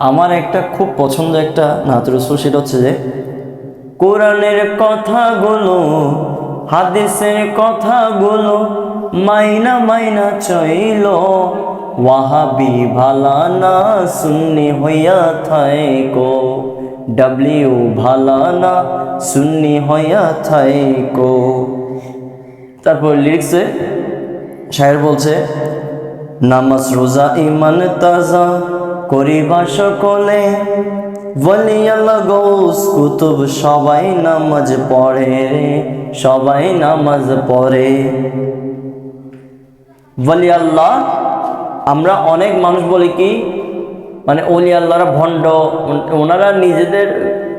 আমার একটা খুব পছন্দ একটা নাত রসুল, সেটা হচ্ছে যে কোরআনের কথাগুলো হাদিসের কথাগুলো মাইনা মাইনা চইল, ওয়াহাবি ভালা না সুন্নি হইয়া থাইকো, ডাব্লিউ ভালা না সুন্নি হইয়া থাইকো। তারপর লিরিক্সে শায়ের বলছে, নামাজ রোজা ইমান তাজা করিবা সকলে, ওলি আল্লাহ গৌস কুতুব সবাই নামাজ পড়ে রে, সবাই নামাজ পড়ে। ওলি আল্লাহ, আমরা অনেক মানুষ বলি কি মানে ওলি আল্লাহরা ভণ্ড, ওনারা নিজেদের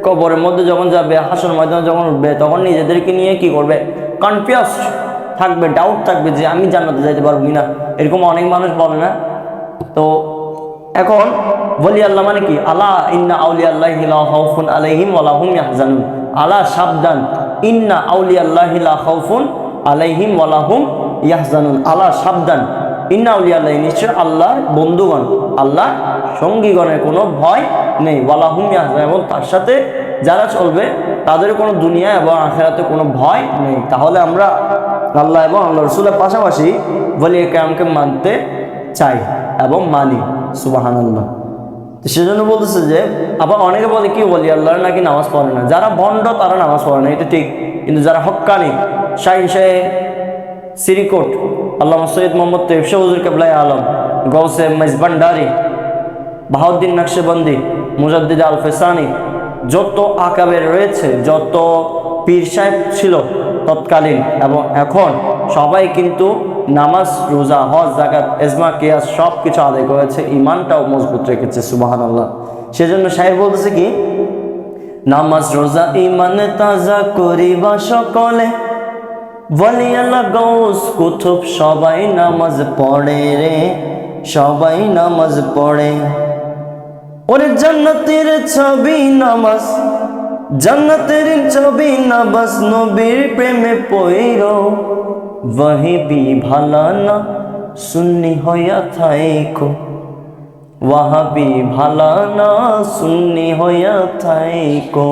কবরের মধ্যে যখন যাবে, হাসর ময়দানে যখন উঠবে, তখন নিজেদেরকে নিয়ে কি করবে, কনফিউজ থাকবে, ডাউট থাকবে যে আমি জান্নাতে যাইতে পারবো কিনা, এরকম অনেক মানুষ বলে না। তো এখন ওলি আল্লাহ মানে কি, আলা ইন্না আউলিয়া আল্লাহি লা খাউফুন আলাইহিম ওয়া লা হুম ইয়াহজানুন, আলা সাবধান, ইন্না আউলিয়া আল্লাহি লা খাউফুন আলাইহিম ওয়া লা হুম ইয়াহজানুন, আলা সাবধান, ইন্না আউলিয়া আল্লাহ নিশ্চয় আল্লাহর বন্ধুগণ, আল্লাহ সঙ্গীগণের কোনো ভয় নেই, ওয়া লা হুম ইয়াহজানুন, এবং তার সাথে যারা চলবে তাদের কোনো দুনিয়া এবং আখিরাতে কোনো ভয় নেই। তাহলে আমরা আল্লাহ এবং আল্লাহ রসুলের পাশাপাশি ওলি কেরামকে মানতে চাই এবং মানি। সুবহানাল্লাহ। তো সেজন্য বলতেছে যে আবার অনেকে বলে কি ওলি আল্লাহর নাকি নামাজ পড়ে না, যারা ভণ্ড তারা নামাজ পড়ে না, এটা ঠিক। কিন্তু যারা হক্কানি, শাহিন শাহে সিরিকোট, আল্লামা সৈয়দ মোহাম্মদ তৈয়ব শাহ হুজুর কেবলাই আলম, গৌসে মেজবান্ডারি, বাহাউদ্দিন নকশবন্দি, মুজাদ্দিদ আল ফেসানি, যত আকাবের রয়েছে, যত পীর সাহেব ছিল তৎকালীন এবং এখন, সবাই কিন্তু নামাজ রোজা হজ যাকাত এজমা কিয়াস সব কিছু আদায় করেছে, ইমানটাও মজবুত রেখেছে। সুবহানাল্লাহ। সেজন্য শায়ের বলতেছে কি, নামাজ রোজা ইমান তাজা করিবা সকলে, ওলি আল্লাহ গৌস কুতুব সবাই নামাজ পড়ে রে, সবাই নামাজ পড়ে। ওরে জান্নাতের ছবি নামাজ, জান্নাতের ছবি নামাজ, নবীর প্রেমে পইরো, ওয়াহাবি ভালা না সুন্নি হইয়া থাইকো, ওয়াহাবি ভালা না সুন্নি হইয়া থাইকো।